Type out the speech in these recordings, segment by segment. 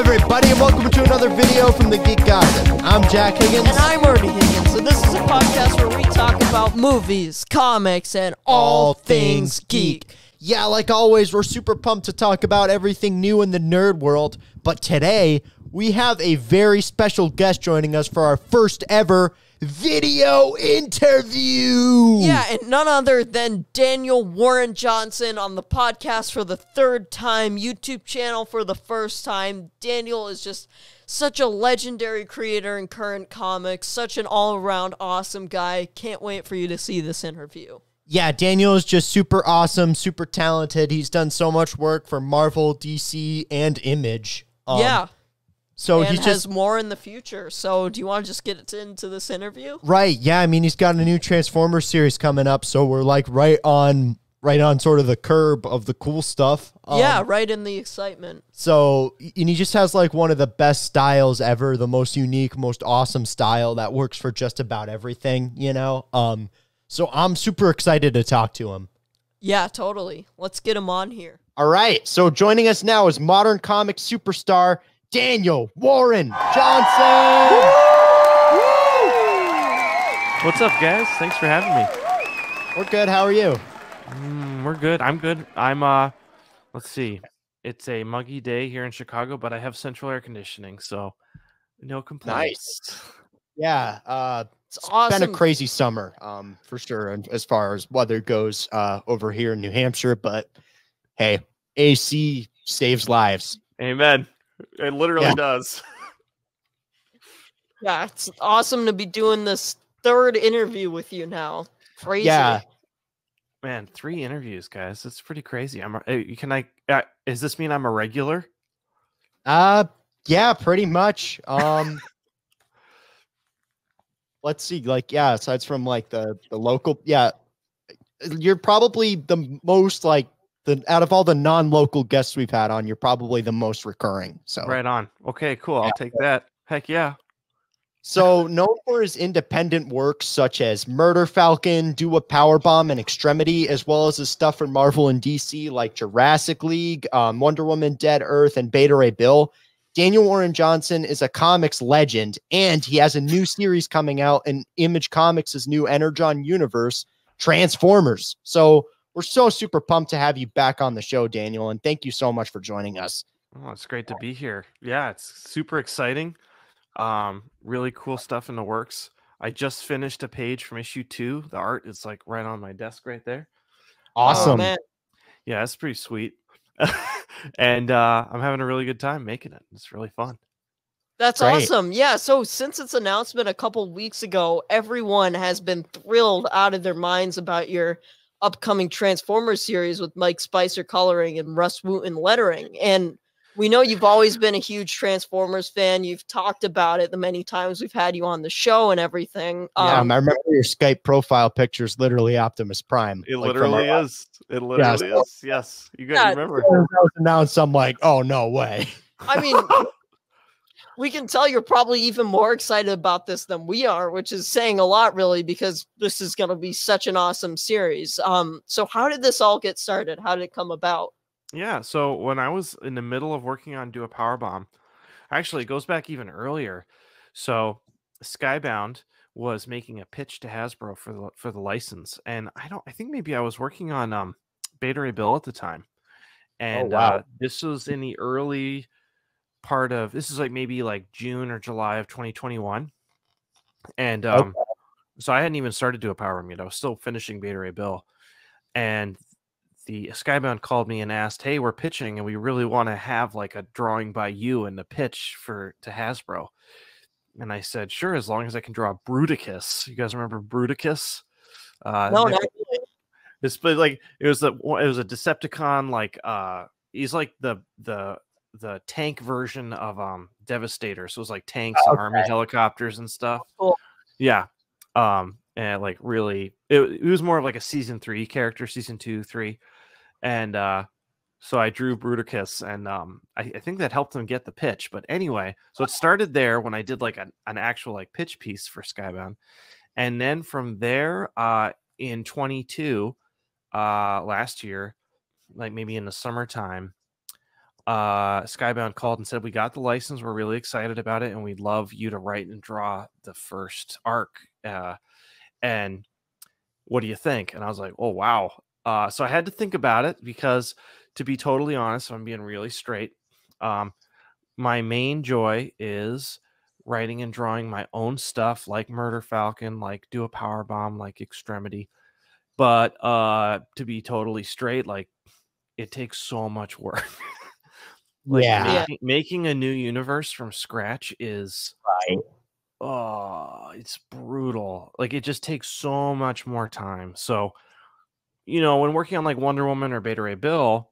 everybody, and welcome to another video from the Geek Gossip. I'm Jack Higgins. And I'm Artie Higgins, and this is a podcast where we talk about movies, comics, and all things geek. Yeah, like always, we're super pumped to talk about everything new in the nerd world, but today, we have a very special guest joining us for our first ever video interview. Yeah, and none other than Daniel Warren Johnson on the podcast for the third time, YouTube channel for the first time. Daniel is just such a legendary creator in current comics, such an all-around awesome guy. Can't wait for you to see this interview. Yeah, Daniel is just super awesome, super talented. He's done so much work for Marvel, DC, and Image. Yeah. So and he's has just more in the future. So do you want to just get into this interview? right. Yeah, I mean, he's got a new Transformers series coming up, so we're like right on sort of the curb of the cool stuff. Yeah, right in the excitement. So, and he just has like one of the best styles ever, the most unique, most awesome style that works for just about everything, you know? So I'm super excited to talk to him. Yeah, totally. Let's get him on here. All right. So joining us now is modern comic superstar Daniel Warren Johnson. What's up, guys? Thanks for having me. We're good. How are you? We're good. I'm good. I'm let's see. It's a muggy day here in Chicago, but I have central air conditioning, so no complaints. Nice. Yeah. It's awesome. been a crazy summer, for sure, and as far as weather goes, over here in New Hampshire. But hey, AC saves lives. Amen. It literally does. Yeah, it's awesome to be doing this third interview with you now. Crazy. Yeah. Man, 3 interviews, guys. That's pretty crazy. Does this mean I'm a regular? Yeah, pretty much. Let's see, like, yeah, aside from like the local, yeah, you're probably the most like out of all the non-local guests we've had on, you're probably the most recurring. So Right on. Okay, cool. I'll take that. Heck yeah. So known for his independent works such as Murder Falcon, Do a Powerbomb, and Extremity, as well as his stuff for Marvel and DC like Jurassic League, Wonder Woman, Dead Earth, and Beta Ray Bill, Daniel Warren Johnson is a comics legend, and he has a new series coming out in Image Comics' new Energon universe, Transformers. So we're so super pumped to have you back on the show, Daniel, and thank you so much for joining us. Oh, it's great to be here. Yeah, it's super exciting. Really cool stuff in the works. I just finished a page from issue 2. The art is like right on my desk right there. Awesome. Man. Yeah, it's pretty sweet. And I'm having a really good time making it. It's really fun. That's Great. awesome. Yeah, so since its announcement a couple weeks ago, everyone has been thrilled out of their minds about your upcoming Transformers series with Mike Spicer coloring and Russ Wooten lettering. And we know you've always been a huge Transformers fan. You've talked about it the many times we've had you on the show and everything. Yeah, I remember your Skype profile picture is literally Optimus Prime. It like, literally is. It literally is. Yes. You guys remember. That was announced. I'm like, oh, no way. I mean, we can tell you're probably even more excited about this than we are, which is saying a lot, really, because this is going to be such an awesome series. So how did this all get started? How did it come about? Yeah, so when I was in the middle of working on Do a Powerbomb, actually it goes back even earlier. So Skybound was making a pitch to Hasbro for the license, and I think maybe I was working on Beta Ray Bill at the time, and this was in the early part of this is like maybe like June or July of 2021, and so I hadn't even started Do a Powerbomb yet. I was still finishing Beta Ray Bill, and the Skybound called me and asked, "Hey, we're pitching, and we really want to have like a drawing by you in the pitch to Hasbro." And I said, "Sure, as long as I can draw Bruticus." You guys remember Bruticus? No, not really. It's like it was a Decepticon, like he's like the tank version of Devastator. So it was like tanks and army helicopters and stuff. Cool. Yeah. And like really it was more of like a season 3 character, season 2, 3. And so I drew Bruticus, and I think that helped them get the pitch. But anyway, so it started there when I did like an actual like pitch piece for Skybound. And then from there, in 22, last year, like maybe in the summertime, Skybound called and said, we got the license, we're really excited about it, and we'd love you to write and draw the first arc. And what do you think? And I was like, oh, wow. So I had to think about it because, to be totally honest, I'm being really straight. My main joy is writing and drawing my own stuff, like Murder Falcon, like Do a Powerbomb, like Extremity. But to be totally straight, like, it takes so much work. Like, Yeah. making a new universe from scratch is Right. oh, it's brutal. Like, it just takes so much more time. So, you know, when working on like Wonder Woman or Beta Ray Bill,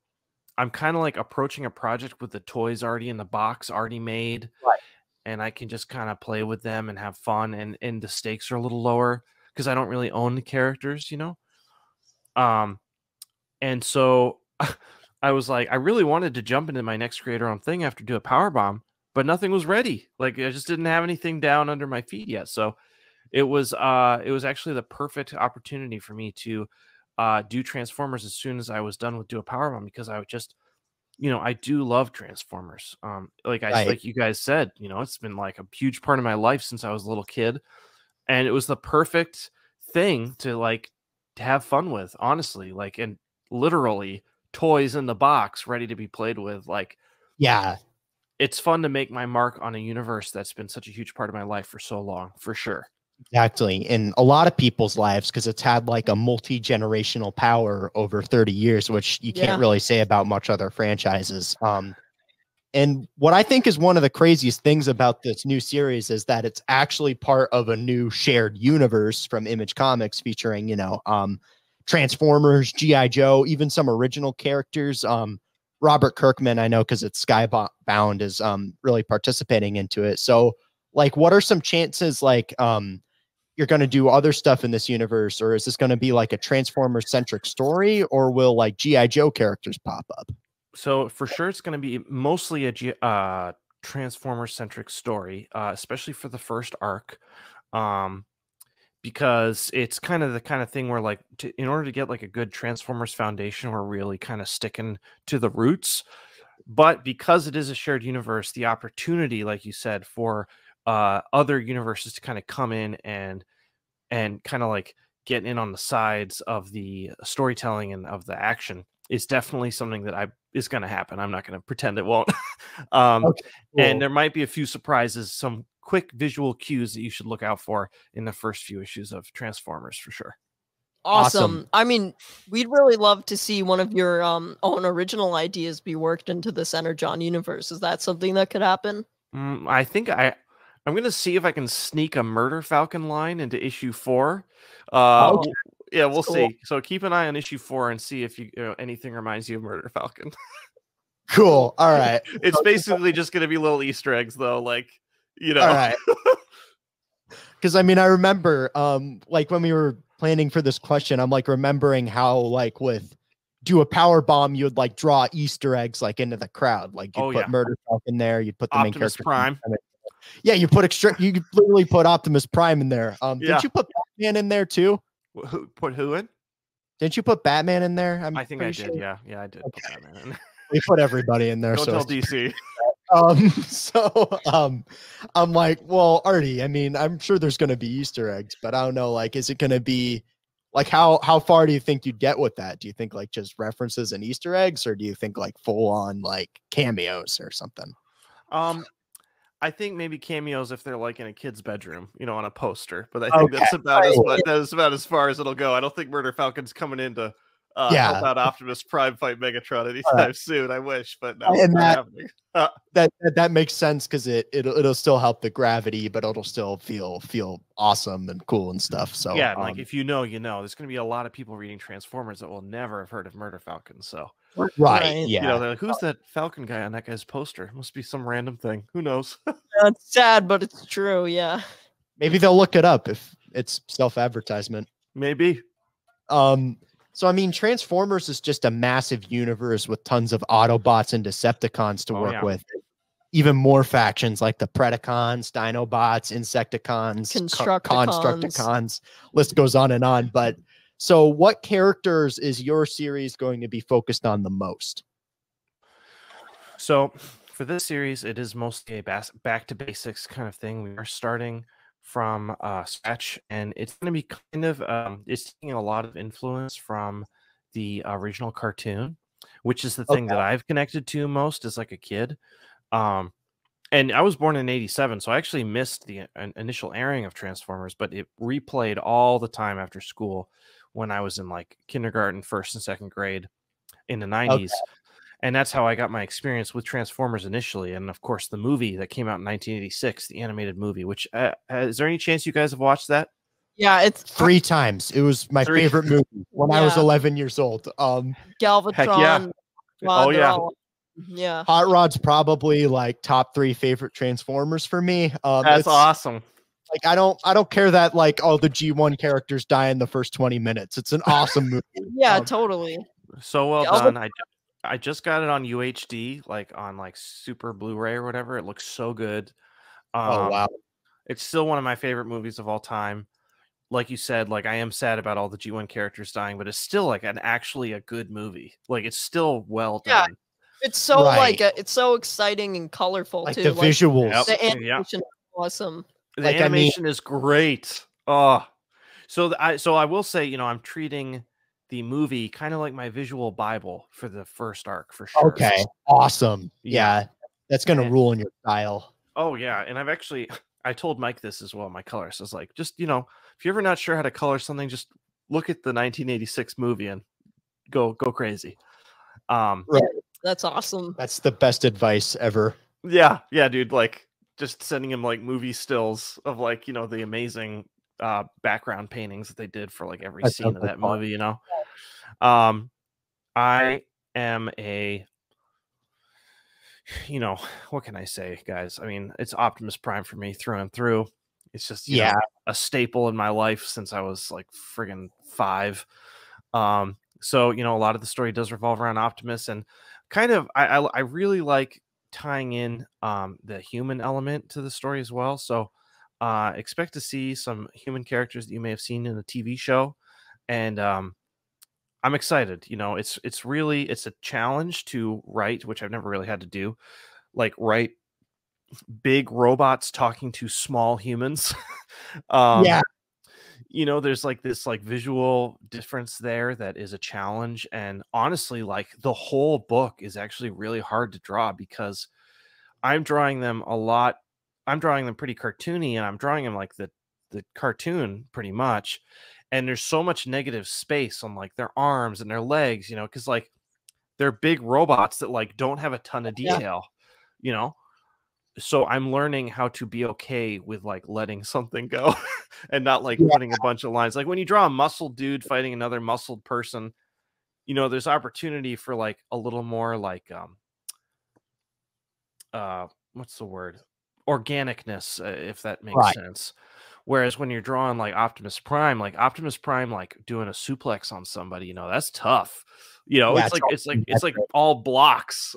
I'm kind of like approaching a project with the toys already in the box, already made, Right. and I can just kind of play with them and have fun, and the stakes are a little lower because I don't really own the characters, you know. And so I was like, I really wanted to jump into my next creator-owned thing after Do a Powerbomb, but nothing was ready. Like, I just didn't have anything down under my feet yet. So it was actually the perfect opportunity for me to do Transformers as soon as I was done with Do a Powerbomb, because I would just, you know, I do love Transformers. Like you guys said, you know, it's been like a huge part of my life since I was a little kid, and it was the perfect thing to have fun with, honestly. Like, and literally toys in the box ready to be played with. Like, Yeah. it's fun to make my mark on a universe that's been such a huge part of my life for so long, for sure. Exactly. In a lot of people's lives, because it's had like a multi-generational power over 30 years, which you can't really say about much other franchises. And what I think is one of the craziest things about this new series is that it's actually part of a new shared universe from Image Comics featuring, you know, Transformers, G.I. Joe, even some original characters. Robert Kirkman, I know because it's Skybound, is really participating into it. So, like, what are some chances, like, you're going to do other stuff in this universe, or is this going to be like a Transformer-centric story, or will like G.I. Joe characters pop up? So for sure, it's going to be mostly a Transformer-centric story, especially for the first arc, because it's kind of the kind of thing where, like, in order to get like a good Transformers foundation, we're really kind of sticking to the roots. But because it is a shared universe, the opportunity, like you said, for other universes to kind of come in and kind of like get in on the sides of the storytelling and of the action is definitely something that is going to happen. I'm not going to pretend it won't. Okay, cool. And there might be a few surprises, some quick visual cues that you should look out for in the first few issues of Transformers, for sure. Awesome. I mean, we'd really love to see one of your own original ideas be worked into the Energon universe. Is that something that could happen? I think I'm going to see if I can sneak a Murder Falcon line into issue 4. Okay. Yeah, we'll see. So keep an eye on issue 4 and see if anything reminds you of Murder Falcon. Cool. All right. It's basically just going to be little Easter eggs, though. Like, you know. All right. Because I mean, I remember, like when we were planning for this question, I'm like remembering how, like, with Do a Powerbomb, you would like draw Easter eggs like into the crowd. Like you put Murder Falcon there, you'd put the main character Prime. Yeah, you could literally put Optimus Prime in there. Didn't you put Batman in there too? Put who in? Didn't you put Batman in there? I think I did. Yeah, I did. Okay. Put Batman in. We put everybody in there. Don't tell DC. I'm like, well, Artie, I mean, I'm sure there's going to be Easter eggs, but I don't know, like, is it going to be like, how far do you think you'd get with that? Do you think like just references and Easter eggs, or do you think like full on like cameos or something? I think maybe cameos if they're like in a kid's bedroom, you know, on a poster. But I think that's about as far as it'll go. I don't think Murder Falcon's coming in to help out Optimus Prime fight Megatron anytime soon. I wish, but no, it's not happening. That makes sense because it'll still help the gravity, but it'll still feel awesome and cool and stuff. So yeah, like if you know, there's going to be a lot of people reading Transformers that will never have heard of Murder Falcon. So right, yeah, you know, they're like, who's that Falcon guy on that guy's poster? Must be some random thing. Who knows? That's sad, but it's true. Yeah, maybe they'll look it up if it's self-advertisement. Maybe. So, I mean, Transformers is just a massive universe with tons of Autobots and Decepticons to work with. Even more factions like the Predacons, Dinobots, Insecticons, Constructicons. List goes on and on. But so what characters is your series going to be focused on the most? So for this series, it is mostly a back to basics kind of thing. We are starting from scratch, and it's going to be kind of it's taking a lot of influence from the original cartoon, which is the thing Okay. that I've connected to most as like a kid. Um, and I was born in '87, so I actually missed the initial airing of Transformers, but it replayed all the time after school when I was in like kindergarten, first and second grade in the Okay. '90s. And that's how I got my experience with Transformers initially. And of course, the movie that came out in 1986, the animated movie, which is there any chance you guys have watched that? Yeah, it's 3 times. It was my Three. favorite movie when I was Yeah. 11 years old. Galvatron. Oh, they're yeah. all- yeah. Hot Rod's probably like top 3 favorite Transformers for me. That's It's awesome. like I don't care that like all the G1 characters die in the first 20 minutes. It's an awesome movie. Yeah, totally. So well Galvatron- done. I just got it on UHD, like on like Super Blu-ray or whatever. It looks so good. Oh wow. It's still one of my favorite movies of all time. Like you said, like I am sad about all the G1 characters dying, but it's still like actually a good movie. Like it's still well Yeah. done. It's so Right. it's so exciting and colorful Like too. the visuals. Yep. The Yeah. animation is awesome. The Like, I mean- animation is great. Oh, so I will say, you know, I'm treating the movie kind of like my visual Bible for the first arc for sure. Okay. Awesome. Yeah. Yeah. That's gonna And- rule in your style. Oh yeah, and I've actually I told Mike this as well. My colorist is like, just you know, if you're ever not sure how to color something, just look at the 1986 movie and go crazy. That's awesome. That's the best advice ever. Yeah, dude. Like just sending him like movie stills of like you know the amazing background paintings that they did for like every That scene sounds of like that fun. movie. You know, I am a you know, what can I say, guys? I mean, it's Optimus Prime for me through and through. It's just you know, a staple in my life since I was like friggin' 5. So you know, a lot of the story does revolve around Optimus, and kind of I really like tying in the human element to the story as well. So expect to see some human characters that you may have seen in a TV show, and I'm excited. You know, it's a challenge to write, which I've never really had to do, like write big robots talking to small humans. Yeah. You know, there's like this like visual difference there that is a challenge, and honestly, like the whole book is actually really hard to draw because I'm drawing them a lot. I'm drawing them pretty cartoony, and I'm drawing them like the cartoon pretty much. And there's so much negative space on like their arms and their legs, you know, because like they're big robots that like don't have a ton of detail, you know. So I'm learning how to be okay with like letting something go and not like putting a bunch of lines. Like when you draw a muscled dude fighting another muscled person, you know, there's opportunity for like a little more like what's the word? Organicness, if that makes sense. Whereas when you're drawing like Optimus Prime like doing a suplex on somebody, you know, that's tough. You know, Yeah, it's like all blocks.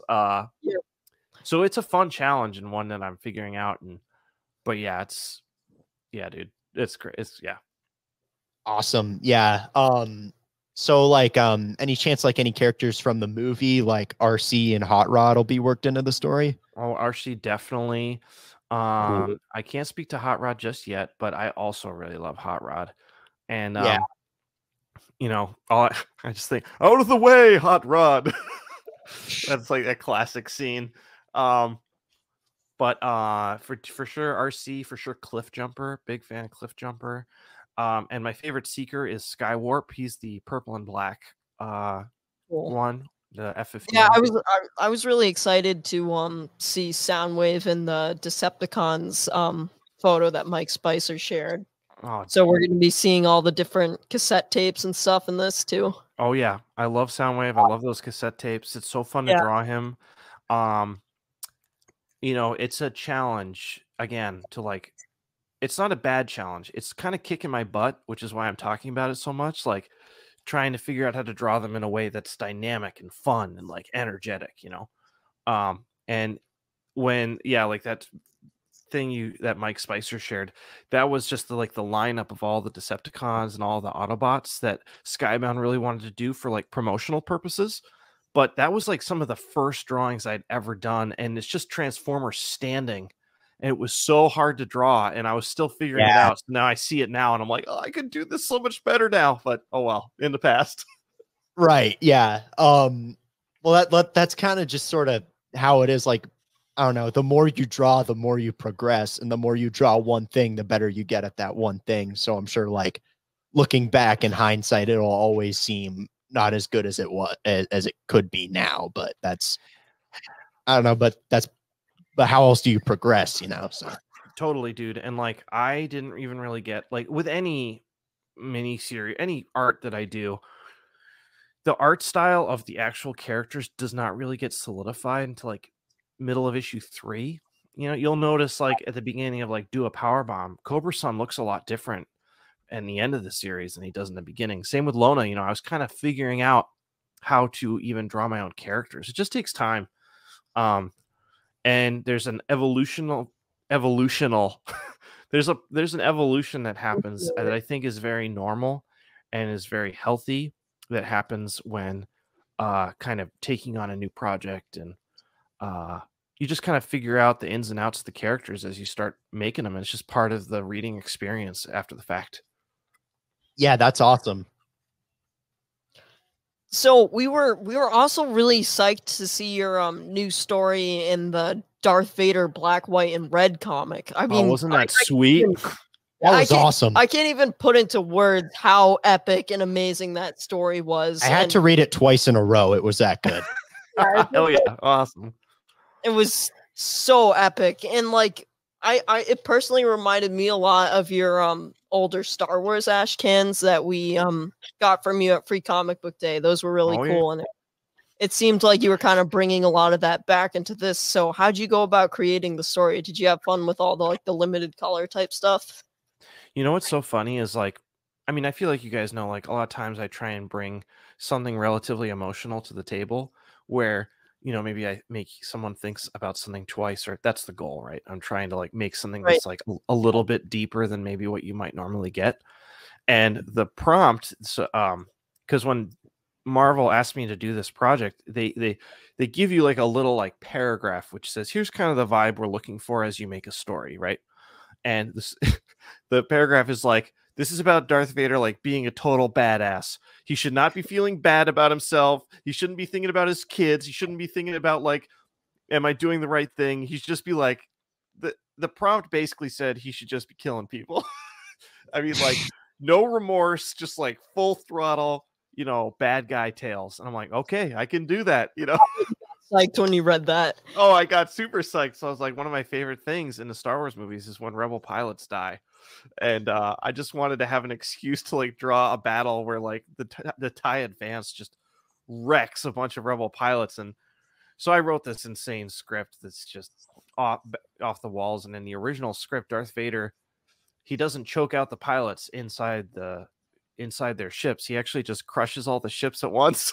So it's a fun challenge and one that I'm figuring out. But yeah, dude, it's great. It's Awesome. Yeah. So like any chance like any characters from the movie like RC and Hot Rod will be worked into the story? Oh, RC definitely. Cool. I can't speak to Hot Rod just yet, but I also really love Hot Rod. And Yeah. you know, I just think out of the way, Hot Rod. That's like a classic scene. But for sure RC, for sure Cliff Jumper, big fan of Cliff Jumper. And my favorite Seeker is Skywarp. He's the purple and black one, the F-15. Yeah, I was really excited to see Soundwave in the Decepticons photo that Mike Spicer shared. Oh, so we're going to be seeing all the different cassette tapes and stuff in this too. Oh yeah, I love Soundwave. I love those cassette tapes. It's so fun to draw him. You know, it's a challenge again to like. It's not a bad challenge. It's kind of kicking my butt, which is why I'm talking about it so much. Like trying to figure out how to draw them in a way that's dynamic and fun and like energetic, you know. And when like that thing that Mike Spicer shared, that was just the lineup of all the Decepticons and all the Autobots that Skybound really wanted to do for like promotional purposes, but that was like some of the first drawings I'd ever done, and it's just Transformers standing, and it was so hard to draw, and I was still figuring it out. So now I see it now, and I'm like, oh, I could do this so much better now. But oh well, in the past. Right. Yeah. Well, that's kind of just sort of how it is. Like, I don't know, the more you draw, the more you progress, and the more you draw one thing, the better you get at that one thing. So I'm sure, like, looking back in hindsight, it'll always seem not as good as it was, as it could be now. But that's, I don't know, but how else do you progress, you know? So Totally, dude. And like, I didn't even really get, like, with any mini series, any art that I do, the art style of the actual characters does not really get solidified until like middle of issue 3. You know, you'll notice like at the beginning of like Do a Powerbomb, Cobra Sun looks a lot different in the end of the series than he does in the beginning. Same with Lona. You know, I was kind of figuring out how to even draw my own characters. It just takes time. And there's an evolutional there's an evolution that happens that I think is very normal and is very healthy, that happens when kind of taking on a new project, and you just kind of figure out the ins and outs of the characters as you start making them. And it's just part of the reading experience after the fact. yeah, that's awesome. So we were also really psyched to see your new story in the Darth Vader Black, White, and Red comic. I mean, wasn't that sweet? That was awesome. I can't even put into words how epic and amazing that story was. I had to read it twice in a row. It was that good. Oh yeah, awesome. It was so epic, and like it personally reminded me a lot of your older Star Wars ash cans that we got from you at Free Comic Book Day. Those were really cool, and it seemed like you were kind of bringing a lot of that back into this. So how'd you go about creating the story? Did you have fun with all the like the limited color type stuff? You know what's so funny is, like, I mean, I feel like you guys know, like, a lot of times I try and bring something relatively emotional to the table where, you know, maybe I make someone thinks about something twice, or that's the goal, right? I'm trying to like make something that's like a little bit deeper than maybe what you might normally get. And the prompt, so because when Marvel asked me to do this project, they give you like a little like paragraph which says, here's kind of the vibe we're looking for as you make a story, right? And this the paragraph is like, this is about Darth Vader like being a total badass. He should not be feeling bad about himself. He shouldn't be thinking about his kids. He shouldn't be thinking about like, am I doing the right thing? He should just be like, the prompt basically said he should just be killing people. I mean, like, no remorse, just like full throttle, you know, bad guy tales. And I'm like, okay, I can do that, you know. Psyched when you read that. Oh, I got super psyched. So I was like, one of my favorite things in the Star Wars movies is when rebel pilots die. And I just wanted to have an excuse to like draw a battle where like the TIE Advance just wrecks a bunch of rebel pilots. And so I wrote this insane script that's just off the walls. And in the original script, Darth Vader, he doesn't choke out the pilots inside their ships. He actually just crushes all the ships at once.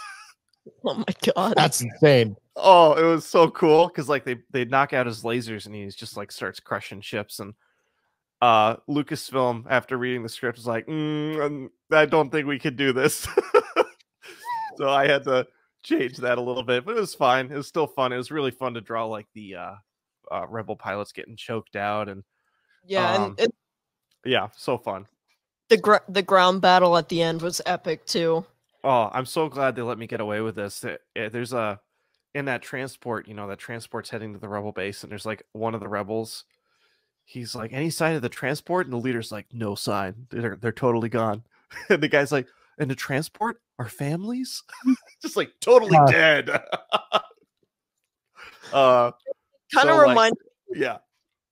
Oh my god, that's insane. Oh, it was so cool because like they knock out his lasers and he's just like starts crushing ships. And Lucasfilm, after reading the script, was like, I don't think we could do this. So I had to change that a little bit, but it was fine. It was still fun. It was really fun to draw like the rebel pilots getting choked out, and yeah, and yeah, so fun. The ground battle at the end was epic too. Oh, I'm so glad they let me get away with this. There's in that transport, you know, that transport's heading to the rebel base, and there's like one of the rebels. He's like, any sign of the transport? And the leader's like, no sign. They're totally gone. And the guy's like, and the transport? Our families? Just like totally dead. Kind of remind. Yeah.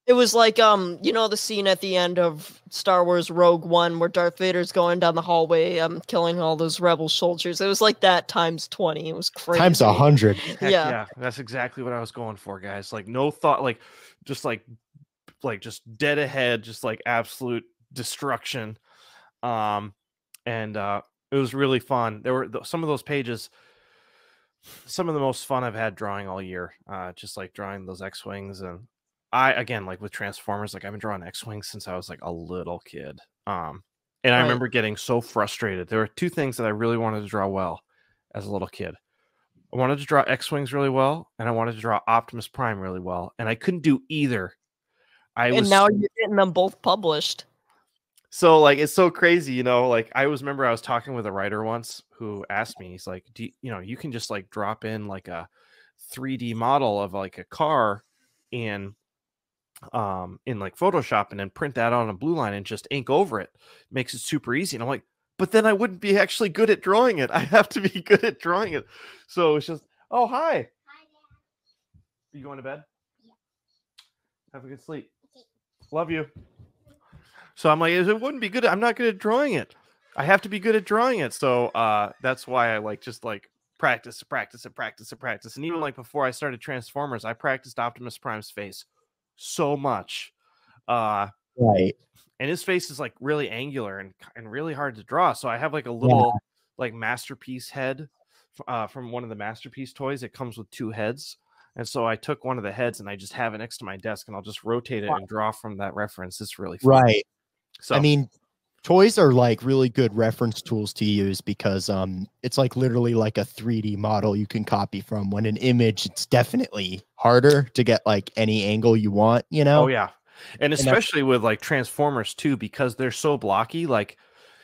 It was like, you know, the scene at the end of Star Wars Rogue One where Darth Vader's going down the hallway, killing all those rebel soldiers. It was like that times 20. It was crazy. Times 100. Yeah, that's exactly what I was going for, guys. Like, no thought, like just dead ahead, just like absolute destruction. And it was really fun. There were some of those pages, some of the most fun I've had drawing all year. Just like drawing those X-Wings. And again, like with Transformers, like I've been drawing X-Wings since I was like a little kid. And I remember getting so frustrated. There were two things that I really wanted to draw well as a little kid. I wanted to draw X-Wings really well, and I wanted to draw Optimus Prime really well, and I couldn't do either. And now you're getting them both published. So like it's so crazy, you know, like I remember I was talking with a writer once who asked me, he's like, you can just like drop in like a 3D model of like a car in like Photoshop and then print that on a blue line and just ink over it. Makes it super easy. And I'm like, but then I wouldn't be actually good at drawing it. I have to be good at drawing it. So it's just, oh, hi. Hi, Dad. Are you going to bed? Yeah. Have a good sleep. Okay. Love you. So I'm like, it wouldn't be good. I'm not good at drawing it. I have to be good at drawing it. So that's why I like just like practice. And even like before I started Transformers, I practiced Optimus Prime's face so much. Right. And his face is like really angular and really hard to draw. So I have like a little like masterpiece head from one of the masterpiece toys. It comes with 2 heads. And so I took one of the heads and I just have it next to my desk and I'll just rotate it and draw from that reference. It's really fun. Right. So I mean, toys are like really good reference tools to use because it's like literally like a 3D model you can copy from. When an image, it's definitely harder to get like any angle you want, you know? Oh yeah. And especially with like Transformers too, because they're so blocky, like,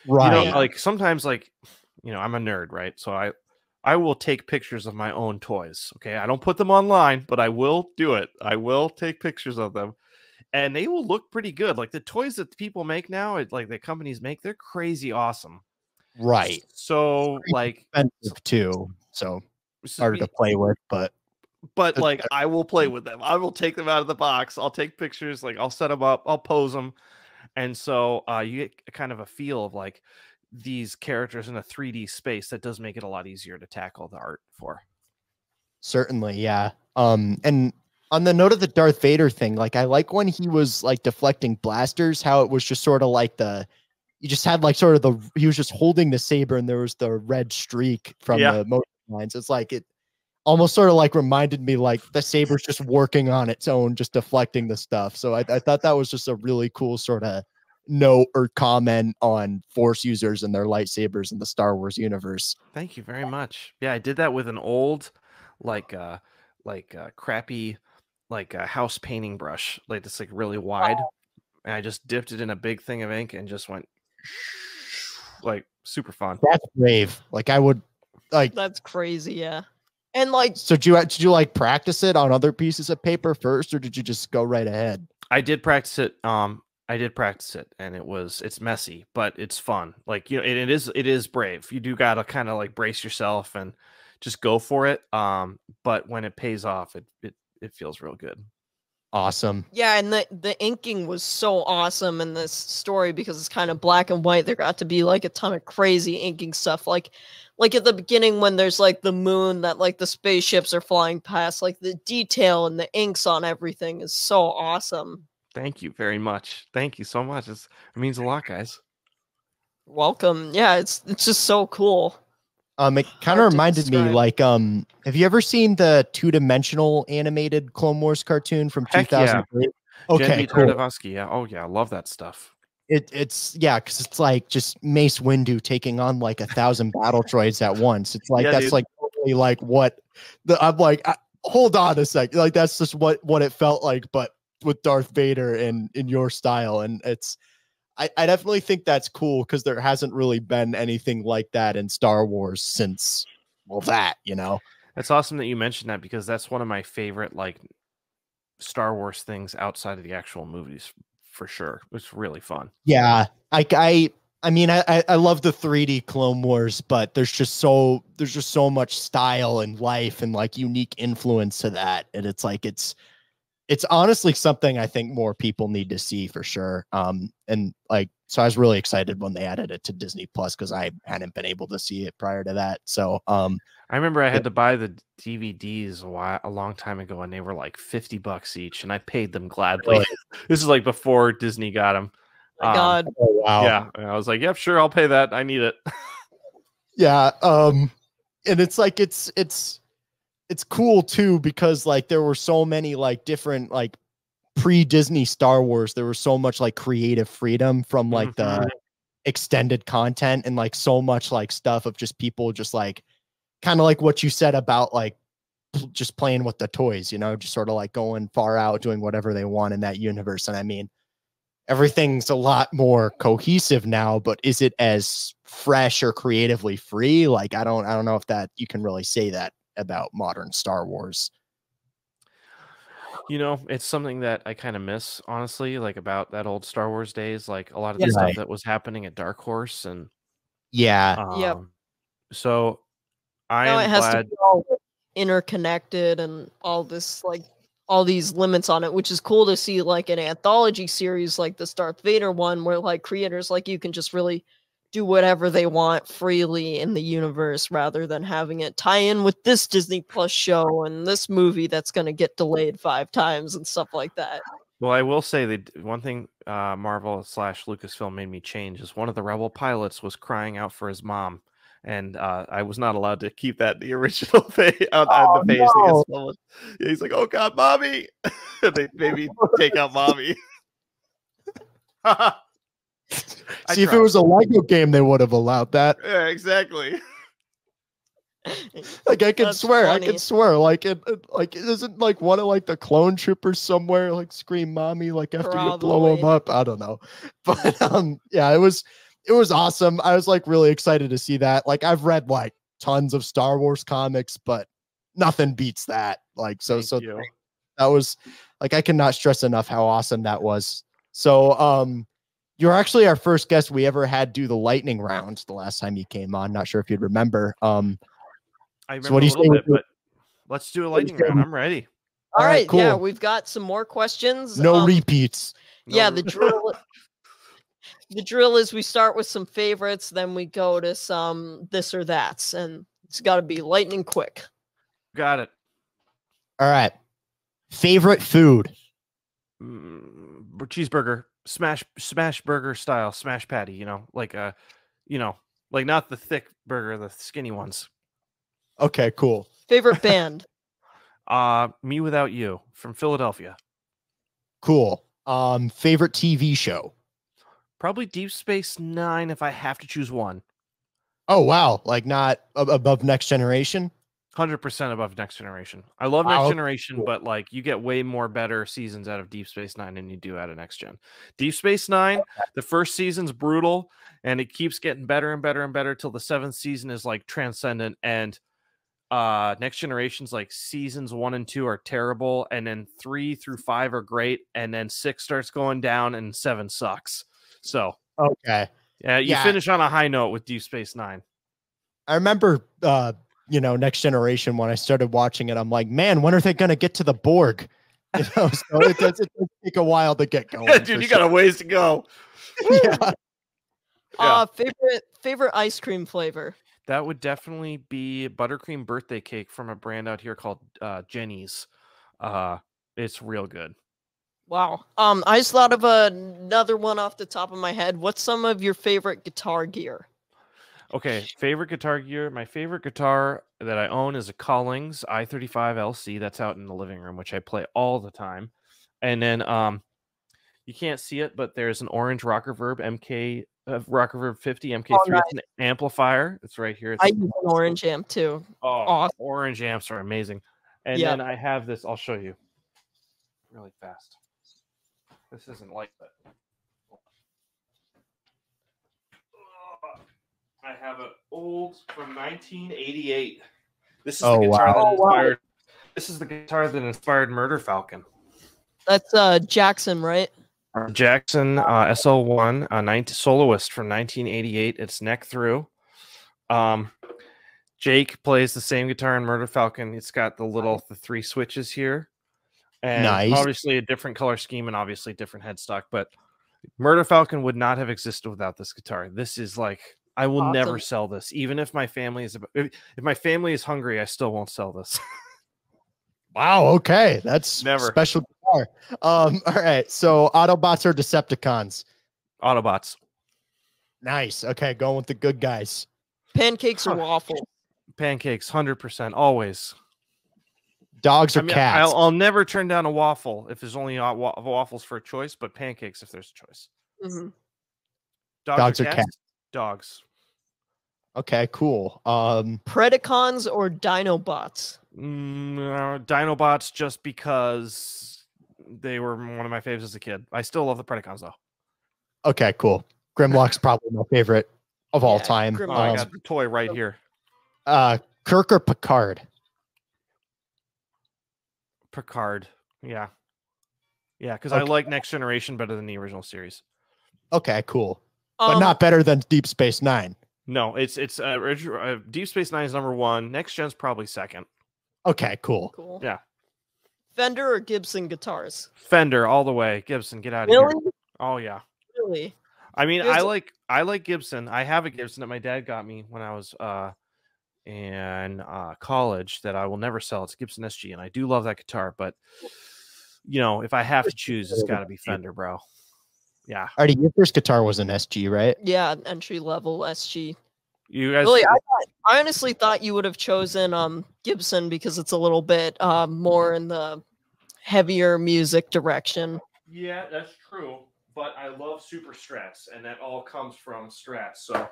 right. You know, like sometimes like, you know, I'm a nerd, right? So I will take pictures of my own toys. Okay. I don't put them online, but I will do it. I will take pictures of them and they will look pretty good. Like the toys that people make now, like the companies make, they're crazy awesome. Right. So like expensive too. So harder to play with, but like I will play with them. I will take them out of the box. I'll take pictures, like I'll set them up, I'll pose them. And so you get kind of a feel of like these characters in a 3D space that does make it a lot easier to tackle the art for. Certainly, yeah. And on the note of the Darth Vader thing, like I like when he was like deflecting blasters, how it was just sort of like you just had like sort of he was just holding the saber and there was the red streak from the motion lines. It's like it almost sort of like reminded me like the saber's just working on its own, just deflecting the stuff. So I thought that was just a really cool sort of note or comment on Force users and their lightsabers in the Star Wars universe. Thank you very much. Yeah, I did that with an old, crappy, house painting brush, like it's like really wide, and I just dipped it in a big thing of ink and just went like super fun. That's brave. Like I would like. That's crazy. Yeah. And like, so did you like practice it on other pieces of paper first, or did you just go right ahead? I did practice it. And it's messy, but it's fun. Like, you know, it is brave. You do got to kind of like brace yourself and just go for it. But when it pays off, it feels real good. Awesome. Yeah, and the inking was so awesome in this story because it's kind of black and white. There got to be like a ton of crazy inking stuff. Like at the beginning when there's like the moon that like the spaceships are flying past, like the detail and the inks on everything is so awesome. Thank you very much. Thank you so much. It means a lot, guys. Welcome. Yeah, it's just so cool. It kind of reminded me, like, have you ever seen the 2-dimensional animated Clone Wars cartoon from 2003? Yeah. Okay, cool. Yeah. Oh yeah, I love that stuff. It's because it's like just Mace Windu taking on like 1,000 battle droids at once. It's like that's dude. Like totally like what I'm like. Hold on a sec, like that's just what it felt like, but with Darth Vader and in your style, and it's. I definitely think that's cool because there hasn't really been anything like that in Star Wars since, well, that, you know. That's awesome that you mentioned that because that's one of my favorite, like, Star Wars things outside of the actual movies, for sure. It's really fun. Yeah. I mean, I love the 3D Clone Wars, but there's just so much style and life and, like, unique influence to that. And it's like, it's honestly something I think more people need to see for sure. And like, so I was really excited when they added it to Disney Plus because I hadn't been able to see it prior to that. So I remember I had to buy the DVDs a long time ago, and they were like $50 each, and I paid them gladly. Really? This is like before Disney got them. My God. Oh, wow. Yeah, and I was like, "Yep, sure, I'll pay that. I need it." Yeah. And it's like it's cool too because like there were so many like different like pre-Disney Star Wars. There was so much like creative freedom from like the extended content and like so much like stuff of just people just like kind of like what you said about like just playing with the toys, you know, just sort of like going far out, doing whatever they want in that universe. And I mean, everything's a lot more cohesive now, but is it as fresh or creatively free? Like, I don't know if that you can really say that about modern Star Wars. You know, it's something that I kind of miss, honestly, like about that old Star Wars days, like a lot of Yeah. the stuff Right. that was happening at Dark Horse. And Yeah. Yep. So I Now am it has to glad. be all interconnected and all this, like all these limits on it, which is cool to see, like an anthology series like this Darth Vader one, where like creators like you can just really do whatever they want freely in the universe rather than having it tie in with this Disney Plus show and this movie that's going to get delayed 5 times and stuff like that. Well, I will say that one thing Marvel / Lucasfilm made me change is one of the Rebel pilots was crying out for his mom, and I was not allowed to keep that in the original page on the page. No. Yeah, he's like, "Oh God, mommy!" They made me take out mommy. See, if it was a Lego game, they would have allowed that. Yeah, exactly. Like I can That's swear, funny. I can swear. Like it isn't like one of like the clone troopers somewhere like scream "mommy" like after you blow them Probably. up. I don't know, but yeah, it was awesome. I was like really excited to see that. Like I've read like tons of Star Wars comics, but nothing beats that. Like Thank you. that was like I cannot stress enough how awesome that was. So you're actually our first guest we ever had do the lightning round the last time you came on. Not sure if you'd remember. I remember so what do you a little bit, say? but let's do a lightning round. I'm ready. All right, cool. yeah, we've got some more questions. No repeats. Yeah, the drill is we start with some favorites, then we go to some this or that's, and it's got to be lightning quick. Got it. All right. Favorite food? Cheeseburger, smash burger style, smash patty. You know, like like not the thick burger, the skinny ones. Okay, cool. Favorite band? Me Without You from Philadelphia. Cool. Favorite TV show? Probably Deep Space Nine if I have to choose one. Oh wow, like not above Next Generation? 100% above Next Generation. I love Next Generation, but like you get way more better seasons out of Deep Space Nine than you do out of Next Gen. Deep Space Nine, the first season's brutal, and it keeps getting better and better and better till the 7th season is like transcendent. And Next Generation's like seasons 1 and 2 are terrible, and then 3 through 5 are great, and then 6 starts going down, and 7 sucks. So okay, yeah, you finish on a high note with Deep Space Nine. I remember Next Generation, when I started watching it, I'm like, man, when are they gonna get to the Borg? You know, so it does take a while to get going. Yeah, dude, you got a ways to go. Yeah. Favorite ice cream flavor? That would definitely be buttercream birthday cake from a brand out here called Jenny's. It's real good. Wow. I just thought of another one off the top of my head. What's some of your favorite guitar gear? Okay, favorite guitar gear. My favorite guitar that I own is a Collings I-35 LC. That's out in the living room, which I play all the time. And then you can't see it, but there's an orange Rocker Verb MK Rocker Verb 50 MK3. Oh, nice. It's an amplifier. It's right here. I use an orange amp too. Oh, awesome. Orange amps are amazing. And then I have this. I'll show you really fast. This isn't like that. I have an old from 1988. This is the guitar that inspired. This is the guitar that inspired Murder Falcon. That's Jackson, right? Jackson SL1, a soloist from 1988. It's neck through. Jake plays the same guitar in Murder Falcon. It's got the 3 switches here, and obviously a different color scheme and obviously different headstock. But Murder Falcon would not have existed without this guitar. This is like, I will never sell this, even if my family is if my family is hungry. I still won't sell this. Wow. Okay, that's special guitar. All right. So Autobots or Decepticons? Autobots. Nice. Okay, going with the good guys. Pancakes or waffles? Pancakes, 100%, always. Dogs or cats? I'll never turn down a waffle if there's only waffles for a choice, but pancakes if there's a choice. Mm-hmm. Dogs or cats? Dogs. Okay, cool. Predacons or Dinobots? Dinobots, just because they were one of my favorites as a kid. I still love the Predacons though. Okay, cool. Grimlock's probably my favorite of all Yeah, time. Oh, I got the toy right here. Kirk or Picard? Picard. Yeah. Yeah, because I Okay. like Next Generation better than the original series. Okay, cool. But not better than Deep Space Nine. No, it's Deep Space Nine is number one. Next Gen's probably second. Okay, cool. Cool. Yeah. Fender or Gibson guitars? Fender all the way. Gibson, get out of here. Really? Oh yeah. Really? I mean, Here's I like Gibson. I have a Gibson that my dad got me when I was in college that I will never sell. It's a Gibson SG, and I do love that guitar. But you know, if I have to choose, it's got to be Fender, bro. Yeah. Artie, your first guitar was an SG, right? Yeah, entry level SG. You guys Really, I honestly thought you would have chosen Gibson because it's a little bit more in the heavier music direction. Yeah, that's true. But I love super strats, and that all comes from strats. So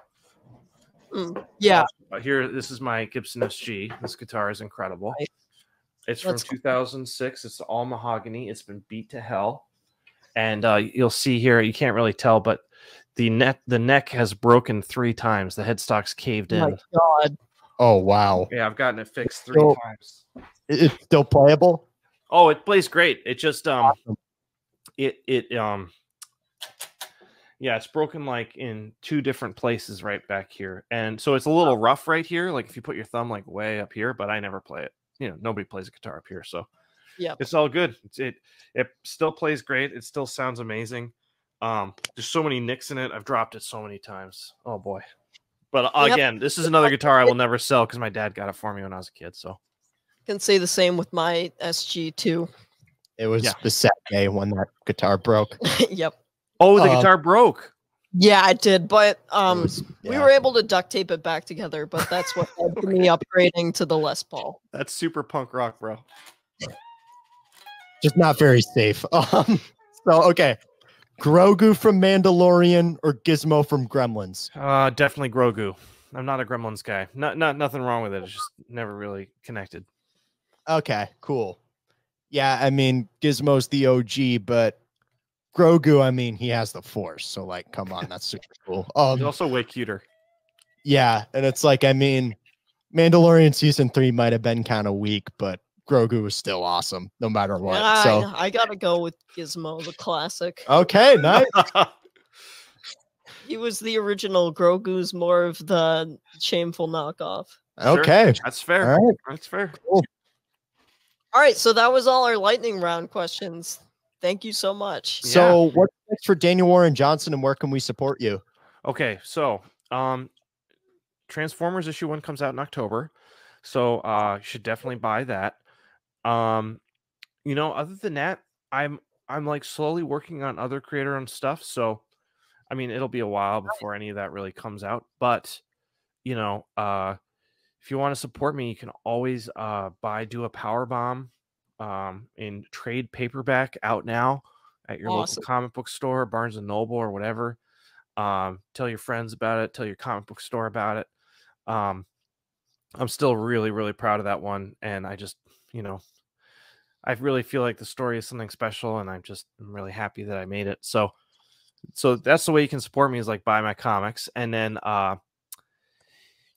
Yeah. Here, this is my Gibson SG. This guitar is incredible. Right. It's from 2006. It's all mahogany. It's been beat to hell. And you'll see here, you can't really tell, but the neck has broken 3 times. The headstock's caved in. My God. Oh, wow. Yeah, I've gotten it fixed 3 times. It's still playable? Oh, it plays great. It just Awesome. yeah, it's broken like in 2 different places right back here. And so it's a little rough right here, like if you put your thumb like way up here, but I never play it. You know, nobody plays a guitar up here, so yeah, it's all good. It still plays great. It still sounds amazing. There's so many nicks in it. I've dropped it so many times. Oh boy. But again, this is another guitar I will never sell because my dad got it for me when I was a kid. So I can say the same with my SG too. It was the sad day when that guitar broke. Yep. Oh, the guitar broke. Yeah, it did, but we yeah. were able to duct tape it back together, but that's what led to me upgrading to the Les Paul. That's super punk rock, bro. Just not very safe. So okay. Grogu from Mandalorian or Gizmo from Gremlins? Definitely Grogu. I'm not a Gremlins guy. Nothing wrong with it. It's just never really connected. Okay, cool. Yeah, I mean, Gizmo's the OG, but Grogu, I mean, he has the Force. So, like, come on, that's super cool. He's also way cuter. Yeah, and it's like, I mean, Mandalorian season 3 might have been kind of weak, but Grogu was still awesome, no matter what. So I gotta go with Gizmo, the classic. Okay, nice. He was the original. Grogu's more of the shameful knockoff. Okay, sure. That's fair. All right. That's fair. Cool. All right, so that was all our lightning round questions. Thank you so much. So, what's next for Daniel Warren Johnson, and where can we support you? Okay, so Transformers issue 1 comes out in October, so you should definitely buy that. You know, other than that, I'm like slowly working on other creator-owned stuff. So, I mean, it'll be a while before any of that really comes out. But you know, if you want to support me, you can always do a Powerbomb in trade paperback out now at your local comic book store, Barnes and Noble, or whatever. Tell your friends about it. Tell your comic book store about it. I'm still really, really proud of that one, and I just, you know, I really feel like the story is something special, and I'm really happy that I made it. So that's the way you can support me, is like buy my comics. And then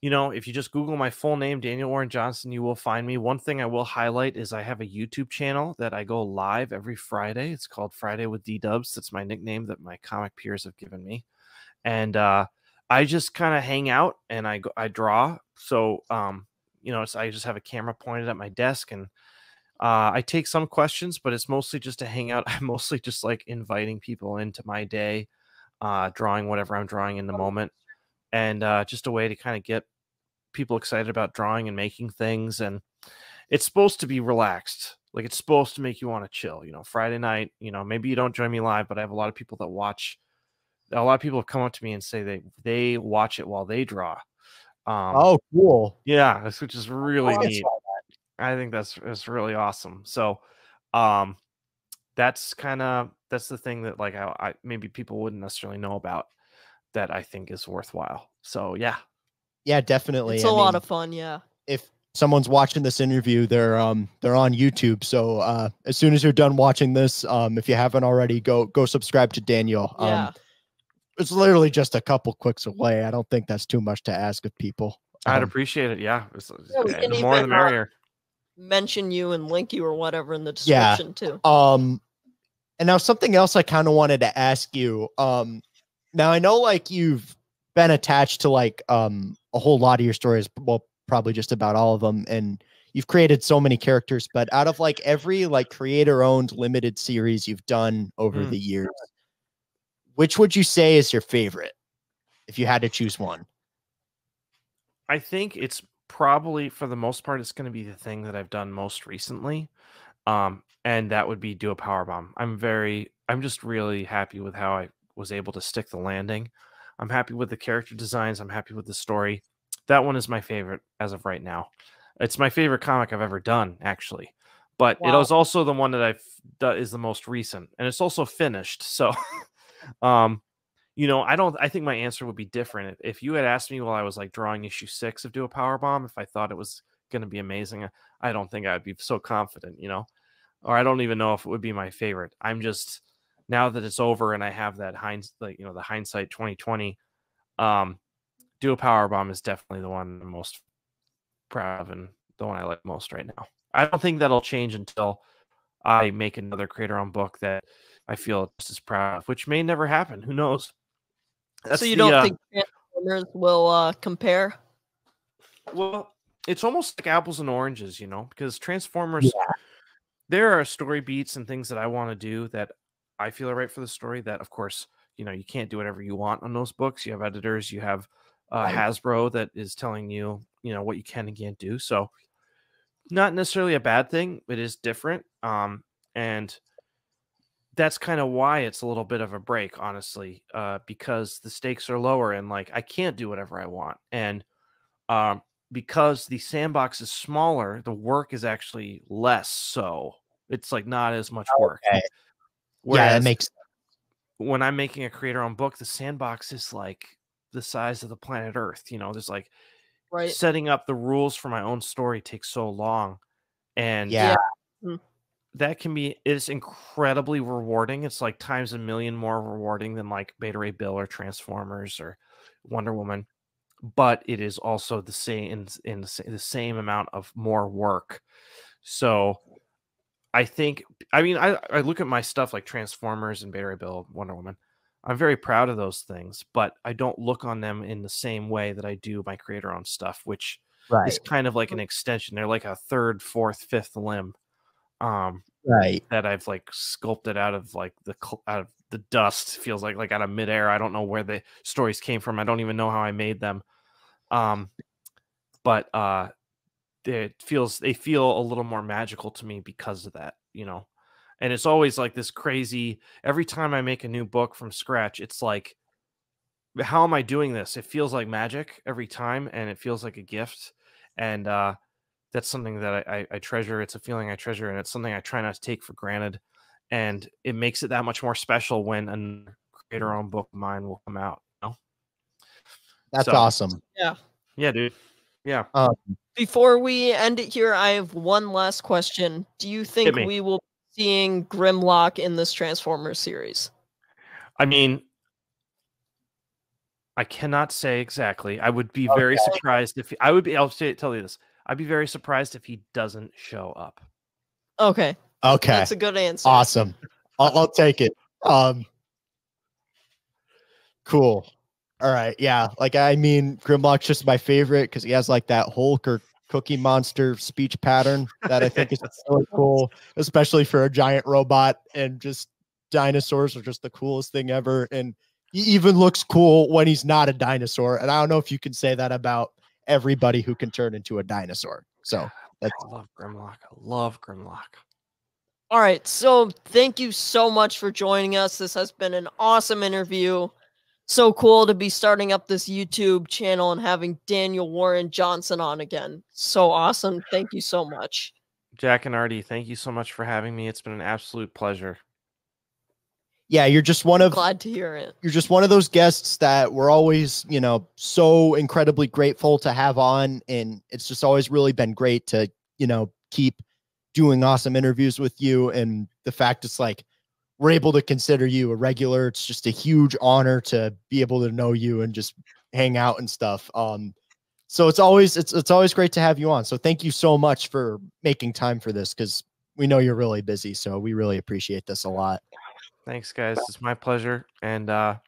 you know, if you just Google my full name, Daniel Warren Johnson, you will find me. One thing I will highlight is I have a YouTube channel that I go live every Friday. It's called Friday with D-Dubs. That's my nickname that my comic peers have given me. And I just kind of hang out and I draw. So you know, I just have a camera pointed at my desk, and I take some questions, but it's mostly just to hang out. I'm mostly just like inviting people into my day, drawing whatever I'm drawing in the moment, and just a way to kind of get people excited about drawing and making things. And it's supposed to be relaxed. Like, it's supposed to make you want to chill. You know, Friday night, you know, maybe you don't join me live, but I have a lot of people that watch. A lot of people have come up to me and say they watch it while they draw. Oh, cool. Yeah, which is really neat. I think that's really awesome. So that's the thing that like I maybe people wouldn't necessarily know about, that I think is worthwhile. So yeah. Yeah, definitely. It's a lot of fun. Yeah. If someone's watching this interview, they're on YouTube. So as soon as you're done watching this, if you haven't already, go subscribe to Daniel. Yeah. It's literally just a couple clicks away. I don't think that's too much to ask of people. I'd appreciate it. Yeah, we can the more even, the merrier. Mention you and link you or whatever in the description too. And now something else I kind of wanted to ask you. Now I know like you've been attached to like a whole lot of your stories, well, probably just about all of them, and you've created so many characters, but out of like every like creator-owned limited series you've done over the years, which would you say is your favorite if you had to choose one? I think it's probably, for the most part, it's going to be the thing that I've done most recently. And that would be do a Powerbomb. I'm just really happy with how I was able to stick the landing. I'm happy with the character designs. I'm happy with the story. That one is my favorite as of right now. It's my favorite comic I've ever done, actually. But it was also the one that I've done is the most recent, and it's also finished. So, you know, I think my answer would be different. If you had asked me while I was like drawing issue 6 of Do a Powerbomb, if I thought it was going to be amazing, I don't think I'd be so confident, you know, or I don't even know if it would be my favorite. I'm just, now that it's over and I have that hindsight, you know, the hindsight 2020, Do a Powerbomb is definitely the one I'm most proud of and the one I like most right now. I don't think that'll change until I make another creator-owned book that I feel just as proud of, which may never happen. Who knows? So you don't think Transformers will compare? Well, it's almost like apples and oranges, you know, because Transformers, there are story beats and things that I want to do that I feel are right for the story that, of course, you know, you can't do whatever you want on those books. You have editors, you have Hasbro that is telling you, you know, what you can and can't do. So not necessarily a bad thing. It is different. And that's kind of why it's a little bit of a break, honestly, because the stakes are lower and like I can't do whatever I want. And because the sandbox is smaller, the work is actually less. So it's like not as much work. Whereas, that makes sense. When I'm making a creator-owned book, the sandbox is like the size of the planet Earth. You know, there's like setting up the rules for my own story takes so long. And that can be, it's incredibly rewarding. It's like times a million more rewarding than like Beta Ray Bill or Transformers or Wonder Woman. But it is also the same in the same amount of more work. So I think, I mean, I look at my stuff like Transformers and Beta Ray Bill, Wonder Woman. I'm very proud of those things, but I don't look on them in the same way that I do my creator-owned stuff, which is kind of like an extension. They're like a third, fourth, fifth limb. That I've like sculpted out of like out of the dust. Feels like out of midair. I don't know where the stories came from. I don't even know how I made them. But they feel a little more magical to me because of that, you know. And it's always like this crazy, every time I make a new book from scratch, it's like, how am I doing this? It feels like magic every time, and it feels like a gift. And that's something that I treasure. It's a feeling I treasure, and it's something I try not to take for granted. And it makes it that much more special when a creator-owned book of mine will come out. You know? That's awesome. Yeah, dude. Yeah. Before we end it here, I have one last question. Do you think we will be seeing Grimlock in this Transformers series? I mean, I cannot say exactly. I would be very surprised if I'll tell you this. I'd be very surprised if he doesn't show up. Okay. That's a good answer. Awesome. I'll take it. Cool. All right. Yeah. Like, I mean, Grimlock's just my favorite because he has like that Hulk or Cookie Monster speech pattern that I think is really cool, especially for a giant robot. And just dinosaurs are just the coolest thing ever. And he even looks cool when he's not a dinosaur. And I don't know if you can say that about everybody who can turn into a dinosaur. So I love Grimlock. I love Grimlock. All right. So thank you so much for joining us. This has been an awesome interview. So cool to be starting up this YouTube channel and having Daniel Warren Johnson on again. So awesome. Thank you so much. Jack and Artie, thank you so much for having me. It's been an absolute pleasure. Yeah, you're just one of Glad to hear it. you're just one of those guests that we're always, so incredibly grateful to have on. And it's just always really been great to, keep doing awesome interviews with you. And the fact it's like we're able to consider you a regular. It's just a huge honor to be able to know you and just hang out and stuff. So it's always great to have you on. So thank you so much for making time for this, because we know you're really busy. So we really appreciate this a lot. Thanks, guys. It's my pleasure. And I'll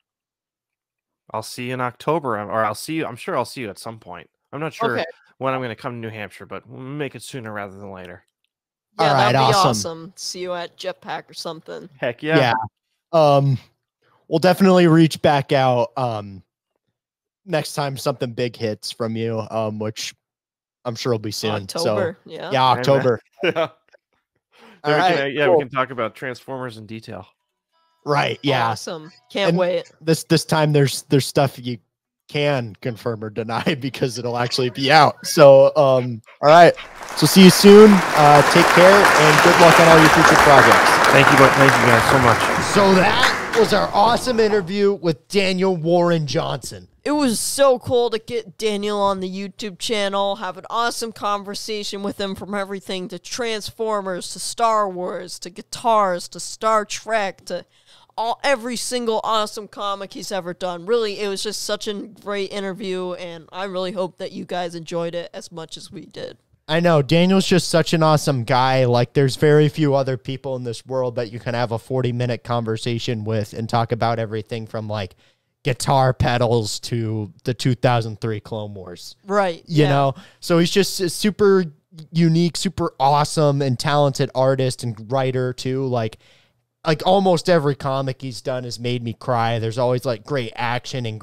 see you in October, or I'm sure I'll see you at some point. I'm not sure when I'm going to come to New Hampshire, but we'll make it sooner rather than later. Yeah, all right, that'd be awesome. See you at Jetpack or something. Heck yeah. We'll definitely reach back out next time something big hits from you, which I'm sure will be soon. October, so, yeah, October. Yeah. We can talk about Transformers in detail. Right. Yeah. Awesome. Can't wait. This time there's stuff you can confirm or deny because it'll actually be out. So all right. So see you soon. Take care and good luck on all your future projects. Thank you guys so much. So that was our awesome interview with Daniel Warren Johnson. It was so cool to get Daniel on the YouTube channel, have an awesome conversation with him, from everything to Transformers, to Star Wars, to guitars, to Star Trek, to every single awesome comic he's ever done. Really, it was just such a great interview, and I really hope that you guys enjoyed it as much as we did. I know, Daniel's just such an awesome guy. Like, there's very few other people in this world that you can have a 40-minute conversation with and talk about everything from, like, guitar pedals to the 2003 Clone Wars. Right. You know? So he's just a super unique, super awesome and talented artist and writer too. Like almost every comic he's done has made me cry. There's always like great action and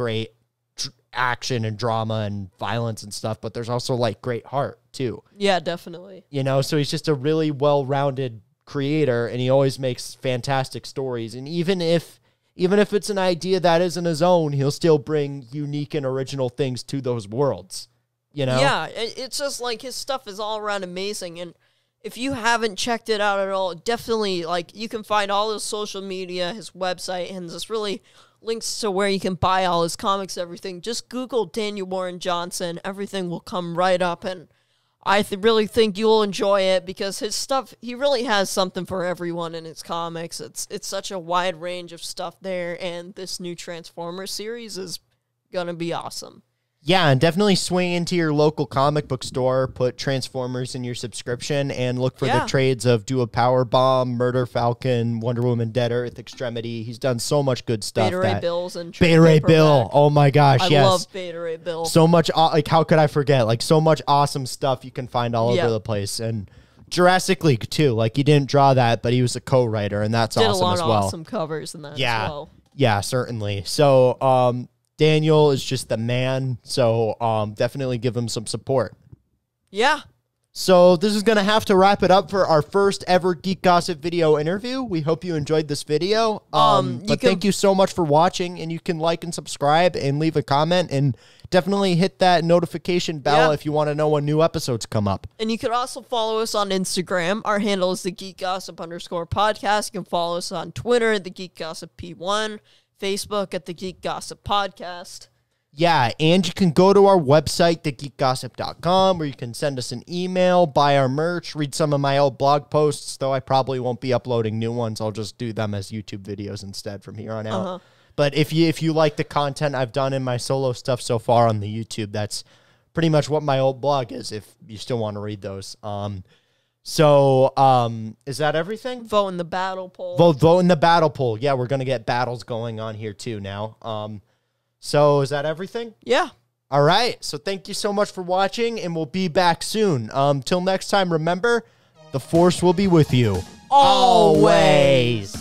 action and drama and violence and stuff, but there's also like great heart too. Yeah, definitely. So he's just a really well-rounded creator, and he always makes fantastic stories. And even if it's an idea that isn't his own, he'll still bring unique and original things to those worlds, Yeah, it's just like his stuff is all around amazing. And if you haven't checked it out at all, definitely, like, you can find all his social media, his website, and just really links to where you can buy all his comics, everything. Just Google Daniel Warren Johnson. Everything will come right up, and I really think you'll enjoy it because his stuff, he really has something for everyone in his comics. It's such a wide range of stuff there, and this new Transformers series is going to be awesome. Yeah, and definitely swing into your local comic book store, put Transformers in your subscription, and look for the trades of Do a Powerbomb, Murder Falcon, Wonder Woman, Dead Earth, Extremity. He's done so much good stuff. Beta Ray Bills and Beta Ray Bill. Oh my gosh, yes. I love Beta Ray Bill. So much, like, how could I forget? Like, so much awesome stuff you can find all over the place. And Jurassic League, too. Like, he didn't draw that, but he was a co-writer, and that's awesome as well. Did a lot of awesome covers in that as well. Yeah, certainly. So, Daniel is just the man, so definitely give him some support. Yeah. So this is going to have to wrap it up for our first ever Geek Gossip video interview. We hope you enjoyed this video. But thank you so much for watching, and you can like and subscribe and leave a comment, and definitely hit that notification bell if you want to know when new episodes come up. And you can also follow us on Instagram. Our handle is the Geek Gossip _podcast. You can follow us on Twitter, the Geek Gossip P1. Facebook at the Geek Gossip Podcast. Yeah, and you can go to our website, thegeekgossip.com, where you can send us an email, buy our merch, read some of my old blog posts, though I probably won't be uploading new ones. I'll just do them as YouTube videos instead from here on out. But if you like the content I've done in my solo stuff so far on the YouTube, that's pretty much what my old blog is, if you still want to read those. So, is that everything? Vote in the battle poll. Vote in the battle poll. Yeah, we're going to get battles going on here too now. So is that everything? Yeah. All right. So thank you so much for watching, and we'll be back soon. Till next time, remember, the Force will be with you. Always.